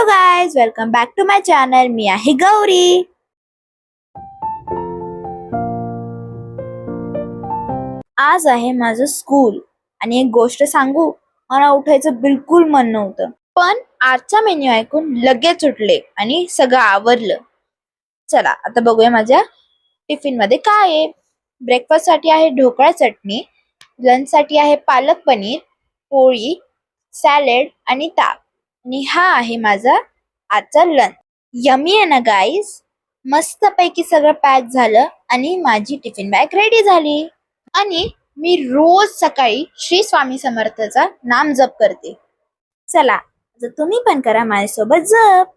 Guys, welcome back to my channel. मी आहे गौरी. आज आहे माझं स्कूल आणि एक गोष्ट सांगू, मला उठायचं बिलकुल मन नव्हतं, पण आजचा मेन्यू ऐकून लगेच उठले आणि सगळं आवरलं. चला आता बघूया माझ्या टिफिन मध्ये काय आहे. ब्रेकफास्ट साठी आहे ढोकळा चटणी, लंच साठी आहे पालक पनीर, पोळी, सॅलेड आणि ताक. आणि हा आहे माझा आजचा लंच. यमी आहे ना गाईज. मस्त पैकी सगळं पॅक झालं आणि माझी टिफिन बॅग रेडी झाली. आणि मी रोज सकाळी श्री स्वामी समर्थाचा नाम जप करते. चला आता तुम्ही पण करा माझ्यासोबत जप.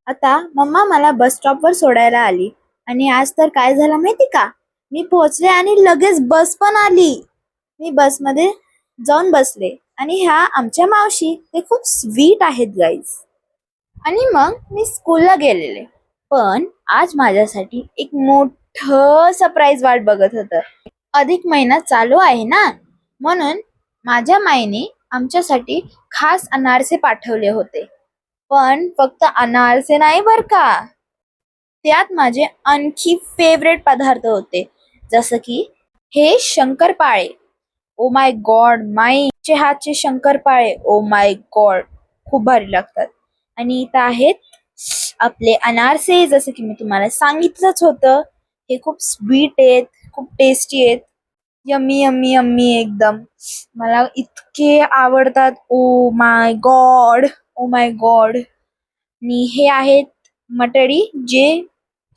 आता मम्मा मला बस स्टॉपवर सोडायला आली आणि आज तर काय झालं माहिती का, मी पोहोचले आणि लगेच बस पण आली. मी बसमध्ये जाऊन बसले आणि ह्या आमच्या मावशी, ते खूप स्वीट आहेत गाईज. आणि मग मी स्कूलला गेलेले, पण आज माझ्यासाठी एक मोठं सरप्राईज वाट बघत होतं. अधिक महिना चालू आहे ना, म्हणून माझ्या माईने आमच्यासाठी खास अनारसे पाठवले होते. पण फक्त अनारसे नाही बर का, त्यात माझे आणखी फेवरेट पदार्थ होते, जसं की हे शंकरपाळे. ओ माय गॉड, माईचे हातचे शंकरपाळे, ओ माय गॉड, खूप भारी लागतात. आणि इथं आहेत आपले अनारसे, जसं की मी तुम्हाला सांगितलंच होतं. हे खूप स्वीट आहेत, खूप टेस्टी आहेत. यम्मी यम्मी यम्मी एकदम. मला इतके आवडतात. Oh my God, oh my God. आणि हे आहेत मटरी, जे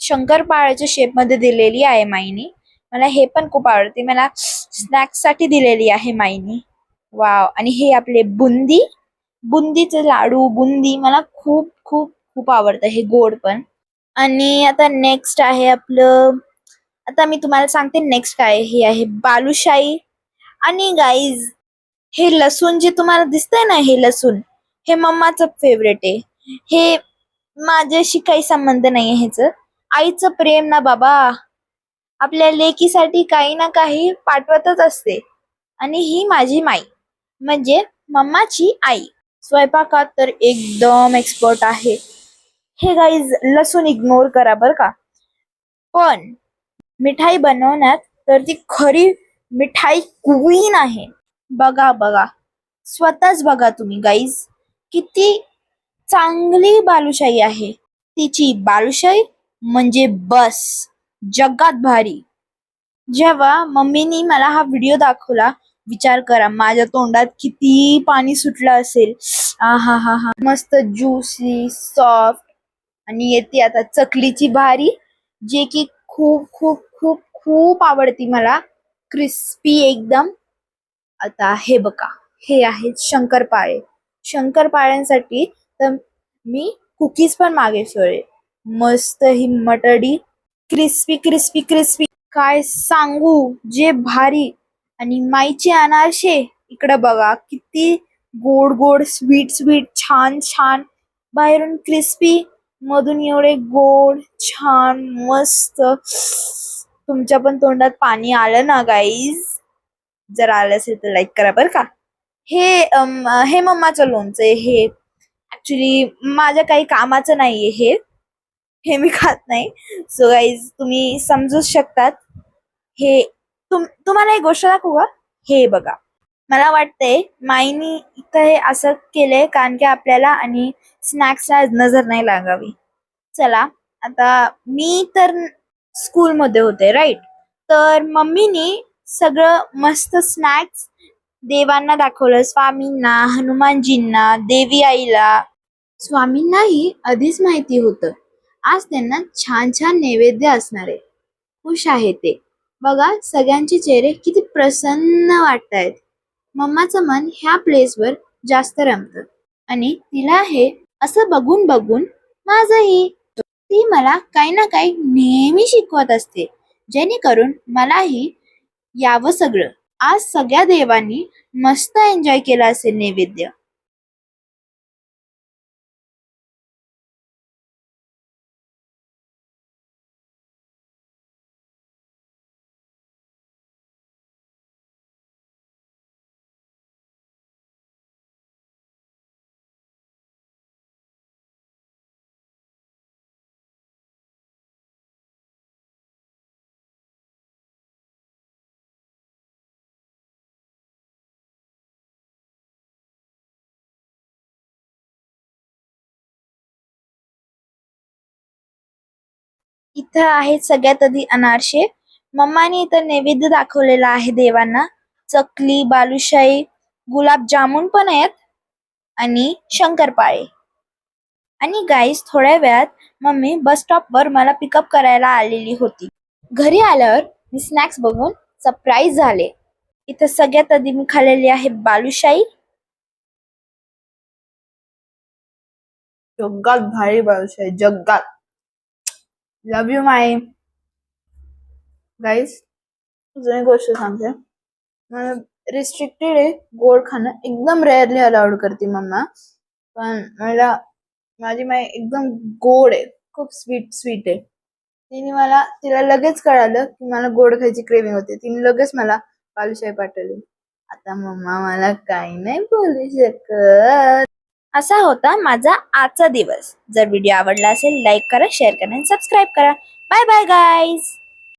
शंकरपाळ्याच्या शेप मध्ये दिलेली आहे माईनी. मला हे पण खूप आवडते, मला स्नॅक्स साठी दिलेली आहे माईनी. वाव. आणि हे आपले बुंदी, बुंदीचे लाडू, बुंदी मला खूप खूप खूप आवडतं, हे गोड पण. आणि आता नेक्स्ट आहे आपलं, आता मी तुम्हाला सांगते नेक्स्ट काय. हे आहे बालुशाही. आणि गाईज, हे लसूण जे तुम्हाला दिसतंय ना, हे लसूण, हे मम्माचं फेवरेट आहे. हे माझ्याशी काही संबंध नाहीये ह्याच. आईचं प्रेम ना बाबा, आपल्या लेकीसाठी काही ना काही पाठवतच असते. आणि ही माझी माई, म्हणजे मम्माची आई, स्वयंपाकात तर एकदम एक्सपर्ट आहे. हे गाईज, लसूण इग्नोर करा बर का. पण मिठाई बनवण्यात तर ती खरी मिठाई क्वीन आहे. बघा बघा, स्वतःच बघा तुम्ही गाईज, किती चांगली बालुशाही आहे. तिची बालुशाही म्हणजे बस, जगात भारी. जेव्हा मम्मीनी मला हा व्हिडिओ दाखवला, विचार करा माझ्या तोंडात किती पाणी सुटलं असेल. हा हा हा, मस्त ज्युसी सॉफ्ट. आणि येते आता चकलीची भारी, जे की खूप खूप खूप खूप आवडती मला, क्रिस्पी एकदम. आता हे बघा, हे आहेत शंकरपाळे. शंकरपाळ्यांसाठी तर मी कुकीज पण मागेश्वरे. मस्त ही मटडी, क्रिस्पी क्रिस्पी क्रिस्पी, काय सांगू, जे भारी. आणि माईचे अनारसे इकडे बघा, किती गोड गोड, स्वीट स्वीट, छान छान. बाहेरून क्रिस्पी, मधून एवढे गोड, छान, मस्त. तुमच्या पण तोंडात पाणी आलं ना गाईज? जर आलं असेल तर लाईक करा बर का. हे मम्माचं लोणचं आहे. हे ऍक्च्युली माझ्या काही कामाचं नाहीये, हे मी खात नाही. सो गाईज, तुम्ही समजू शकतात. हे तुम्हाला एक गोष्ट दाखवू का? हे बघा, मला वाटतंय माईनी इथं हे असं केलंय कारण की आपल्याला आणि स्नॅक्सला नजर नाही लागावी. चला आता, मी तर स्कूलमध्ये होते राईट, तर मम्मीनी सगळं मस्त स्नॅक्स देवांना दाखवलं, स्वामींना, हनुमानजींना, देवी आईला. स्वामींनाही आधीच माहिती होतं आज त्यांना छान छान नैवेद्य असणार आहे. खुश आहे ते. बघा सगळ्यांचे चेहरे किती प्रसन्न वाटतायत. मम्माचं मन ह्या प्लेसवर जास्त रमतं आणि तिला हे असं बघून बघून माझंही. ती मला काही ना काही नेहमी शिकवत असते, जेणेकरून मलाही यावं सगळं. आज सगळ्या देवांनी मस्त एन्जॉय केला असेल नैवेद्य. इथं आहेत सगळ्यात आधी अनारसे. मम्माने इथं नैवेद्य दाखवलेला आहे देवांना. चकली, बालुशाही, गुलाबजामुन पण आहेत आणि शंकरपाळे. आणि गाईस थोड्या वेळात मम्मी बस स्टॉपवर मला पिकअप करायला आलेली होती. घरी आल्यावर मी स्नॅक्स बघून सरप्राईज झाले. इथं सगळ्यात आधी मी खाल्लेली आहे बालुशाही. जग्गात भारी बालुशाही, जग्गात. लव यू माय गाईस. अजून एक गोष्ट सांगते. रिस्ट्रिक्टेड आहे गोड खाणं, एकदम रेअरली अलाउड करते मम्मा. पण माझी माय एकदम गोड आहे, खूप स्वीट स्वीट आहे. तिला लगेच कळालं की मला गोड खायची क्रेविंग होते. तिने लगेच मला बालुशाही पाठवली. आता मम्मा मला काही नाही बोलू शकत. असा होता माझा आजचा दिवस. जर व्हिडिओ आवडला असेल लाईक करा, शेअर करा आणि सबस्क्राईब करा. Bye bye guys.